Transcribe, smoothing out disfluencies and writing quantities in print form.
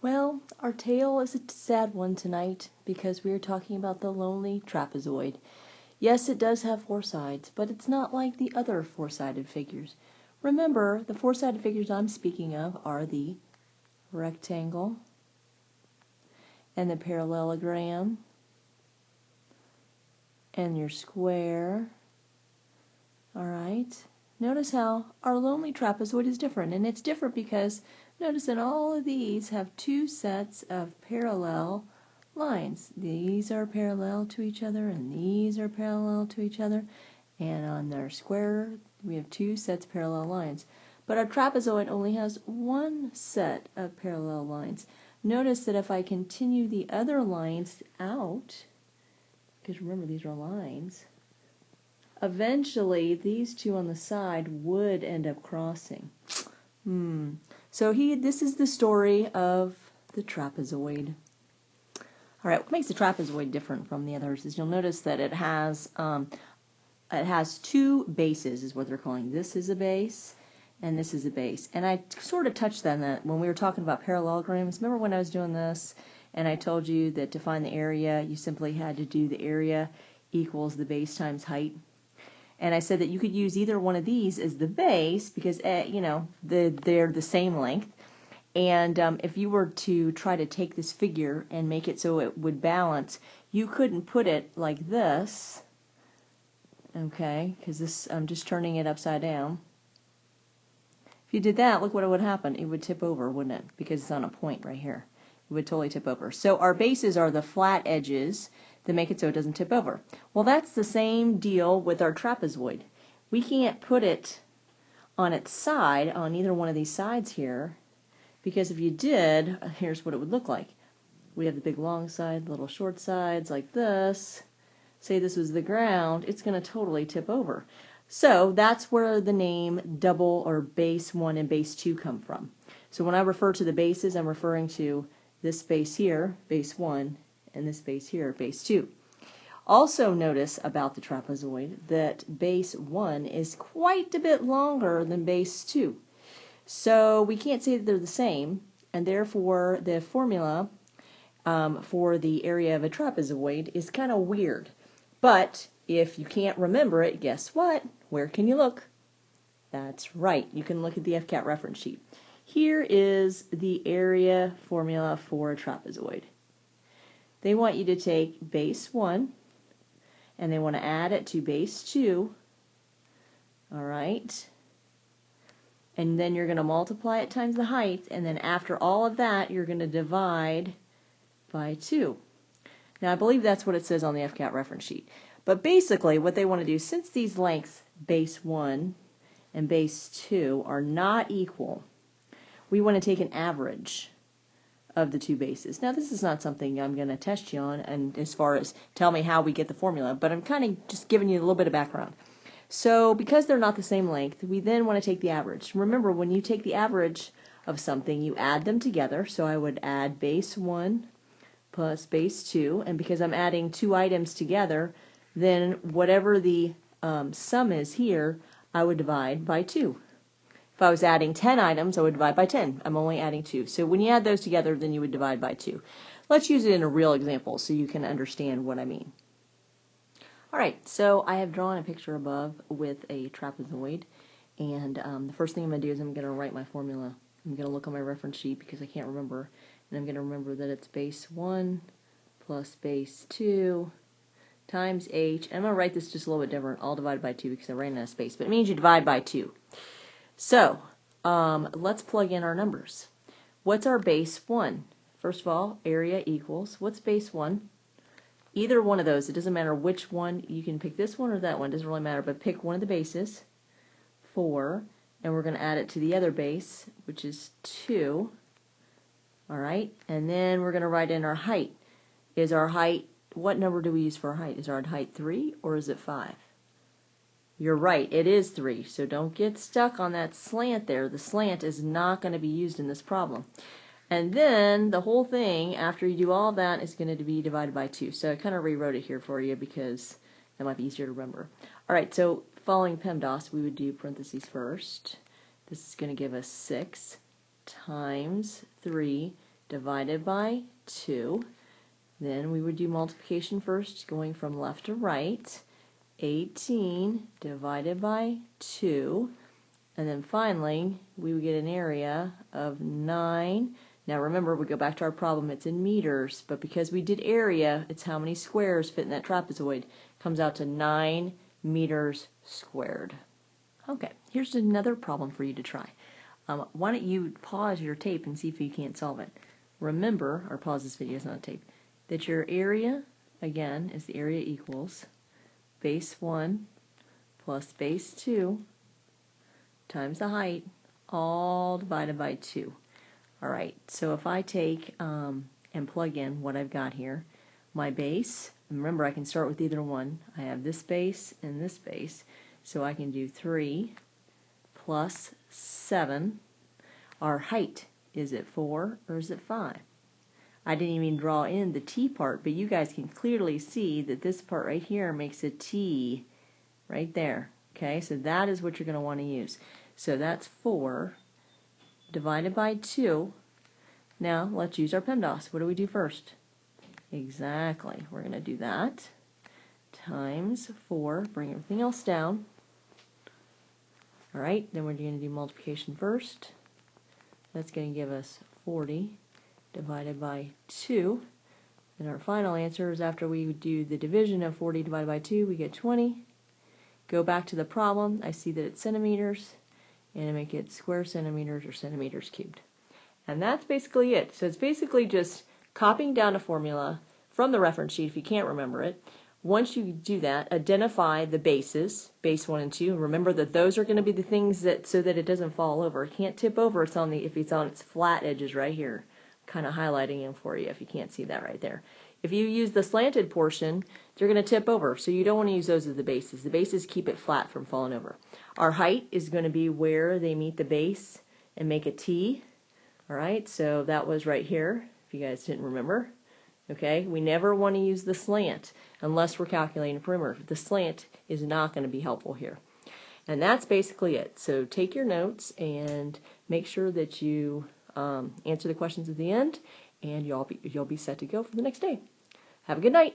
Well, our tale is a sad one tonight because we are talking about the Lonely Trapezoid. Yes, it does have four sides, but it's not like the other four-sided figures. Remember, the four-sided figures I'm speaking of are the rectangle and the parallelogram and your square. All right. Notice how our Lonely Trapezoid is different, and it's different because notice that all of these have two sets of parallel lines. These are parallel to each other, and these are parallel to each other, and on their square we have two sets of parallel lines. But our trapezoid only has one set of parallel lines. Notice that if I continue the other lines out, because remember these are lines, eventually these two on the side would end up crossing. So this is the story of the trapezoid. All right, what makes the trapezoid different from the others is you'll notice that it has two bases, is what they're calling. This is a base, and this is a base. And I sort of touched on that when we were talking about parallelograms. Remember when I was doing this, and I told you that to find the area, you simply had to do the area equals the base times height. And I said that you could use either one of these as the base because, they're the same length. And if you were to try to take this figure and make it so it would balance, you couldn't put it like this, okay, because this, I'm just turning it upside down. If you did that, look what would happen. It would tip over, wouldn't it? Because it's on a point right here. It would totally tip over. So our bases are the flat edges that make it so it doesn't tip over. Well, that's the same deal with our trapezoid. We can't put it on its side, on either one of these sides here, because if you did, here's what it would look like. We have the big long side, little short sides like this. Say this was the ground, it's going to totally tip over. So that's where the name double or base 1 and base 2 come from. So when I refer to the bases, I'm referring to this base here, base 1, and this base here, base 2. Also notice about the trapezoid that base 1 is quite a bit longer than base 2. So we can't say that they're the same, and therefore the formula for the area of a trapezoid is kind of weird. But if you can't remember it, guess what? Where can you look? That's right, you can look at the Fcat reference sheet. Here is the area formula for a trapezoid. They want you to take base 1, and they want to add it to base 2, all right? And then you're going to multiply it times the height, and then after all of that, you're going to divide by 2. Now, I believe that's what it says on the Fcat reference sheet. But basically, what they want to do, since these lengths, base 1 and base 2, are not equal, we want to take an average of the two bases. Now, this is not something I'm going to test you on, and as far as tell me how we get the formula, but I'm kind of just giving you a little bit of background. So because they're not the same length, we then want to take the average. Remember, when you take the average of something, you add them together. So I would add base 1 plus base 2, and because I'm adding two items together, then whatever the sum is here, I would divide by 2. If I was adding 10 items, I would divide by 10. I'm only adding 2. So when you add those together, then you would divide by 2. Let's use it in a real example so you can understand what I mean. Alright, so I have drawn a picture above with a trapezoid, and the first thing I'm going to do is I'm going to write my formula. I'm going to look on my reference sheet because I can't remember, and I'm going to remember that it's base 1 plus base 2 times h. And I'm going to write this just a little bit different. I'll divide by 2 because I ran out of space, but it means you divide by 2. So let's plug in our numbers. What's our base 1? First of all, area equals, what's base 1? Either one of those, it doesn't matter which one, you can pick this one or that one, it doesn't really matter, but pick one of the bases, 4, and we're going to add it to the other base, which is 2, alright, and then we're going to write in our height. Is our height, what number do we use for our height? Is our height 3 or is it 5? You're right, it is 3, so don't get stuck on that slant there. The slant is not going to be used in this problem. And then the whole thing, after you do all that, is going to be divided by 2. So I kind of rewrote it here for you because that might be easier to remember. Alright, so following PEMDAS, we would do parentheses first. This is going to give us 6 times 3 divided by 2. Then we would do multiplication first, going from left to right. 18 divided by 2. And then finally, we would get an area of 9. Now remember, we go back to our problem, it's in meters, but because we did area, it's how many squares fit in that trapezoid. It comes out to 9 meters squared. Okay, here's another problem for you to try. Why don't you pause your tape and see if you can't solve it. Remember, or pause this video, it's not a tape, that your area, again, is the area equals base 1 plus base 2 times the height, all divided by 2. Alright, so if I take and plug in what I've got here, my base, remember I can start with either one. I have this base and this base, so I can do 3 plus 7. Our height, is it 4 or is it 5? I didn't even draw in the T part, but you guys can clearly see that this part right here makes a T right there. Okay, so that is what you're going to want to use. So that's 4 divided by 2. Now let's use our PEMDAS. What do we do first? Exactly, we're going to do that. Times 4, bring everything else down. Alright, then we're going to do multiplication first. That's going to give us 40 divided by 2. And our final answer is after we do the division of 40 divided by 2, we get 20. Go back to the problem. I see that it's centimeters, and I make it square centimeters or centimeters cubed. And that's basically it. So it's basically just copying down a formula from the reference sheet if you can't remember it. Once you do that, identify the bases, base 1 and 2. Remember that those are going to be the things that, so that it doesn't fall over. It can't tip over. It's on the, if it's on its flat edges right here. Kind of highlighting them for you if you can't see that right there. If you use the slanted portion, they're going to tip over, so you don't want to use those as the bases. The bases keep it flat from falling over. Our height is going to be where they meet the base and make a T. Alright, so that was right here, if you guys didn't remember. Okay, we never want to use the slant unless we're calculating a perimeter. The slant is not going to be helpful here. And that's basically it. So take your notes and make sure that you answer the questions at the end, and you'll be set to go for the next day. Have a good night.